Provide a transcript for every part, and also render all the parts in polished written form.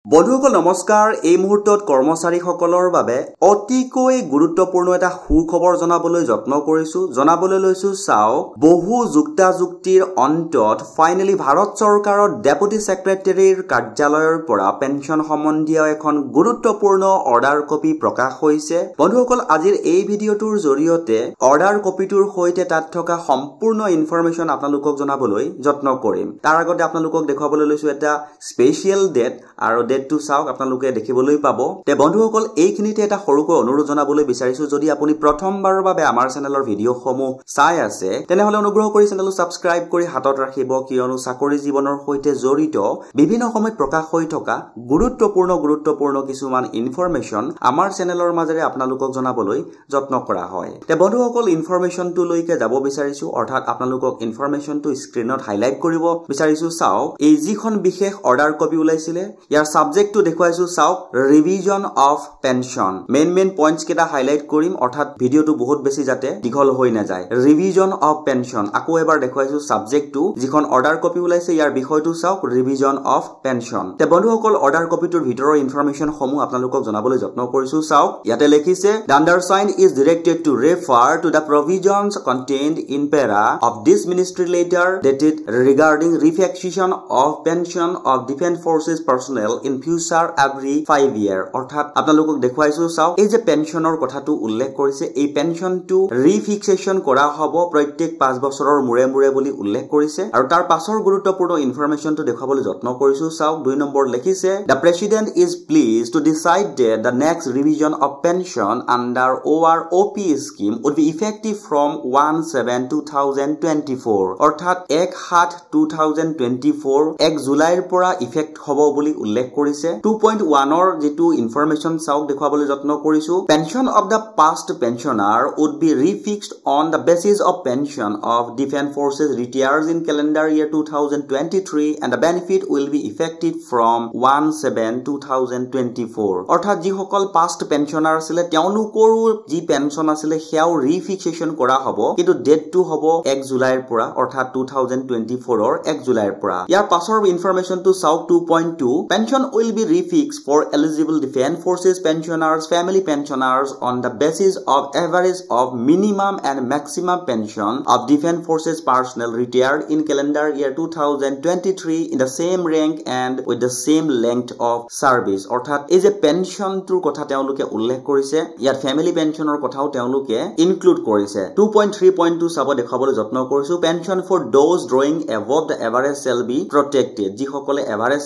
বন্ধুসকল নমস্কাৰ এই মুহূৰ্তত কৰ্মচাৰীসকলৰ বাবে অতিকৈ গুৰুত্বপূৰ্ণ এটা সুখবৰ জনাবলৈ যত্ন কৰিছো জনাবলৈ লৈছো চাও বহু যুক্তাযুক্তিৰ অন্তত ফাইনালি ভাৰত চৰকাৰৰ ডেপুটি সেক্ৰেটাৰীৰ কাৰ্যালয়ৰ পৰা পেনশন সম্বন্ধীয় এখন গুৰুত্বপূৰ্ণ অৰ্ডাৰ কপি প্ৰকাশ হৈছে বন্ধুসকল আজিৰ এই ভিডিঅটোৰ জৰিয়তে অৰ্ডাৰ কপিটোৰ সৈতে তাত থকা সম্পূৰ্ণ ইনফৰমেশন আপোনালোকক জনাবলৈ যত্ন কৰিম তাৰ আগতে আপোনালোকক দেখাবলৈ লৈছো এটা স্পেশাল ডেট আৰু ডেটটো চাওক আপোনালোকে দেখিবলৈ পাব তে বন্ধুসকল এইখিনিতে এটা সৰুকৈ অনুৰোধ জনাবলৈ বিচাৰিছো যদি আপুনি প্ৰথমবাৰৰ বাবে আমাৰ চেনেলৰ ভিডিঅসমূহ চাই আছে তেনেহলে অনুগ্ৰহ কৰি চেনেলটো সাবস্ক্ৰাইব কৰি হাতত ৰাখিব কিয়নো চাকৰি জীৱনৰ সৈতে জড়িত বিভিন্ন সময়ত প্ৰকাশ হৈ থকা গুৰুত্বপূৰ্ণ কিছুমান ইনফৰমেশন আমাৰ চেনেলৰ মাজেৰে আপোনালোকক জনাবলৈ যত্ন কৰা হয় তে বন্ধুসকল ইনফৰমেশনটো লৈকে যাব বিচাৰিছো অৰ্থাৎ আপোনালোকক ইনফৰমেশনটো স্ক্ৰিনত হাইলাইট কৰিব বিচাৰিছো চাও এই যিখন বিশেষ অৰ্ডাৰ কপি ওলাইছিলে ইয়াৰ সাবজেক্ট টু দেখুৱাইছো চাওক revision of pension main points কেটা হাইলাইট কৰিম অৰ্থাৎ ভিডিঅটো বহুত বেছি যাতে দীঘল হৈ না যায় ৰিভিজন অফ পেনশন আকৌ এবাৰ দেখুৱাইছো সাবজেক্ট টু যিখন অৰ্ডাৰ কপি ওলাইছে ইয়াৰ বিষয়টো চাওক ৰিভিজন অফ পেনশন তে বন্ধুসকল অৰ্ডাৰ কপিটোৰ ভিতৰৰ ইনফৰমেশন সমূহ আপোনালোকক জনাবলৈ যত্ন কৰিছো চাওক ইয়াতে লিখিছে the undersigned is directed to refer to the provisions contained in para of this ministry letter dated regarding refixation of pension of defense forces personnel in future every 5 year অৰ্থাৎ আপোনালোকক দেখুৱাইছো চাওক এই যে পেনশনৰ কথাটো উল্লেখ কৰিছে এই পেনশনটো ৰিফিক্সেশন কৰা হ'ব প্ৰত্যেক 5 বছৰৰ মূৰে বুলি উল্লেখ কৰিছে আৰু তাৰ পাছৰ গুৰুত্বপূৰ্ণ ইনফৰমেশনটো দেখাবলৈ যত্ন কৰিছো চাওক 2 নম্বৰ লিখিছে the president is pleased to decide that the next revision of pension under OROP scheme would be effective from 1/7/2024 অৰ্থাৎ 1/7/2024 1 জুলাইৰ পৰা ইফেক্ট হ'ব বুলি উল্লেখ কৰিছে 2.1 ৰ যেটো ইনফৰমেশন চাওক দেখাবলৈ যত্ন কৰিছো pension of the past pensioner would be refixed on the basis of pension of defense forces retired in calendar year 2023 and the benefit will be effective from 1/7/2024 অৰ্থাৎ যিসকল পাষ্ট পেনশনাৰ আছিল তেওঁলোকৰো যি পেনশন আছিল হেয়াও ৰিফিক্সেশন কৰা হ'ব কিন্তু ডেটটো হ'ব 1 জুলাইৰ পৰা অৰ্থাৎ 2024 ৰ 1 জুলাইৰ পৰা ইয়াৰ পাছৰ ইনফৰমেশনটো চাওক 2.2 pension will be refixed for eligible defense forces pensioners family pensioners on the basis of average of minimum and maximum pension of defense forces personnel retired in calendar year 2023 in the same rank and with the same length of service অৰ্থাৎ এই যে pension তোৰ কথা তেওঁলোকে উল্লেখ কৰিছে ইয়াৰ family পেনশনৰ কথাও তেওঁলোকে ইনক্লুড কৰিছে 2.3.2 চাব দেখাবলৈ যত্ন কৰিছো pension for those drawing above the average shall be protected যিসকলে এভাৰেজ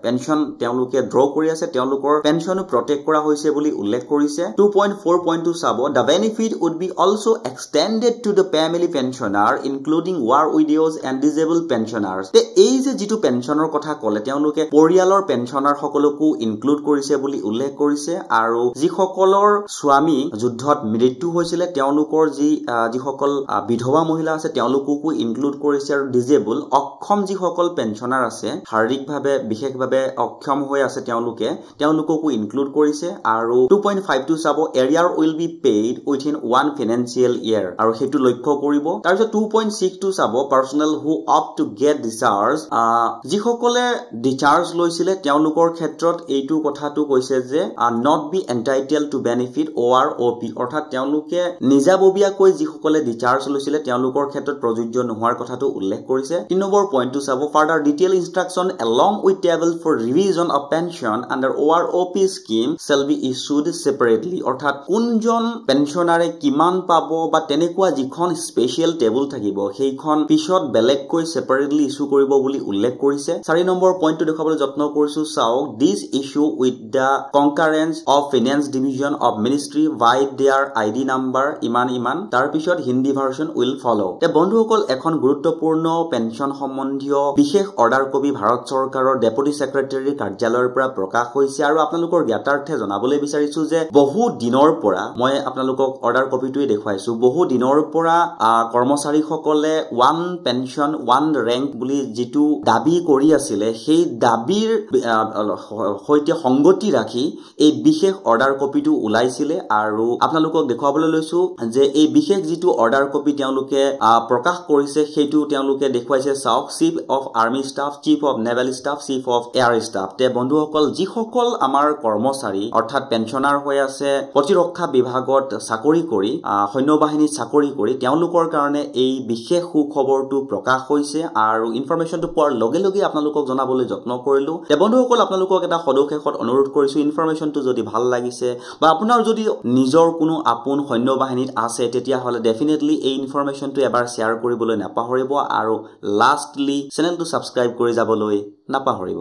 পেনশন তেওঁলোকে ড্ৰ কৰি আছে তেওঁলোকৰ পেনশনো প্ৰটেক্ট কৰা হৈছে বুলি উল্লেখ কৰিছে 2.4.2 চাব the benefit would be also extended to the family pensioner including war widows and disabled pensioners তে এই যে যেটো পেনশনৰ কথা ক'লে তেওঁলোকে পৰিয়ালৰ পেনশনাৰ সকলকো ইনক্লুড কৰিছে বুলি উল্লেখ কৰিছে আৰু যিসকলৰ স্বামী যুদ্ধত মৃত্যু হৈছিল তেওঁলোকৰ যিসকল বিধৱা মহিলা আছে তেওঁলোককো ইনক্লুড কৰিছে আৰু ডিজেবল অক্ষম যিসকল পেনশনাৰ আছে শাৰীৰিকভাৱে বিশেষভাৱে অক্ষম হৈ আছে তেওঁলোককো ইনক্লুড কৰিছে আৰু 2.52 চাব arrear will be paid within 1 financial year আৰু হেতু লক্ষ্য কৰিব তাৰপিছত 2.62 চাব personnel who opt to get discharge যিসকলে ডিচাৰ্জ লৈছিলে তেওঁলোকৰ ক্ষেত্ৰত এইটো কথাটো কৈছে যে not be entitle to benefit OROP অৰ্থাৎ তেওঁলোকে নিজাববীয়াকৈ যিসকলে ডিচাৰ্জ লৈছিলে তেওঁলোকৰ ক্ষেত্ৰত প্ৰযোজ্য নোহোৱাৰ কথাটো উল্লেখ কৰিছে 3 নম্বৰ পইণ্টটো চাব further detail instruction along with table for revision of pension under OROP scheme shall be issued separately অৰ্থাৎ কোনজন পেনশনাৰে কিমান পাব বা তেনেকুৱা যিখন স্পেশাল টেবুল থাকিব সেইখন পিছত বেলেগকৈ সেপাৰেটলি ইস্যু কৰিব বুলি উল্লেখ কৰিছে 4 নম্বৰ পইণ্টটো দেখাবলৈ যত্ন কৰিছো চাওক this issue with the concurrence of finance division of ministry by their ID number ইমান তাৰ পিছত হিন্দী ভাৰ্সন will follow তে বন্ধুসকল এখন গুৰুত্বপূৰ্ণ পেনশন সম্বন্ধীয় বিশেষ অৰ্ডাৰ কপি ভাৰত চৰকাৰৰ ডেপুটি সেক্ৰেটাৰীৰ কাৰ্যালয়ৰ পৰা প্ৰকাশ হৈছে আৰু আপোনালোকৰ জ্ঞাতাৰ্থে জনাবলৈ বিচাৰিছো যে বহু দিনৰ পৰা মই আপোনালোকক অৰ্ডাৰ কপিটোই দেখুৱাইছো বহু দিনৰ পৰা কৰ্মচাৰীসকলে ওয়ান পেনশন ওয়ান ৰেংক বুলি যেটো দাবী কৰি আছিল সেই দাবীৰ সৈতে সংগতি ৰাখি এই বিশেষ অৰ্ডাৰ কপিটো ওলাইছিল আৰু আপোনালোকক দেখুৱাবলৈ লৈছো যে এই বিশেষ যেটো অৰ্ডাৰ কপি তেওঁলোকে প্ৰকাশ কৰিছে সেইটো তেওঁলোকে দেখুৱাইছে চাওক chief of army staff chief of naval staff chief of air staff লাভ তে বন্ধুসকল যিসকল আমাৰ কৰ্মচাৰী অৰ্থাৎ পেনশনাৰ হৈ আছে প্ৰতিৰক্ষা বিভাগত চাকৰি কৰি সৈন্যবাহিনীত চাকৰি কৰি তেওঁলোকৰ কাৰণে এই বিশেষ সুখবৰটো প্ৰকাশ হৈছে আৰু ইনফৰমেশনটো পোৱাৰ লগে লগে আপোনালোকক জনাবলৈ যত্ন কৰিলো তে বন্ধুসকল আপোনালোকক এটা সদুশেষত অনুৰোধ কৰিছো ইনফৰমেশনটো যদি ভাল লাগিছে বা আপোনাৰ যদি নিজৰ কোনো আপোন সৈন্যবাহিনীত আছে তেতিয়া হলে ডেফিনেটলি এই ইনফৰমেশনটো এবাৰ শেয়াৰ কৰিবলৈ নাপাহৰিব আৰু লাষ্টলি চেনেলটো সাবস্ক্ৰাইব কৰি যাবলৈ নাপাহৰিব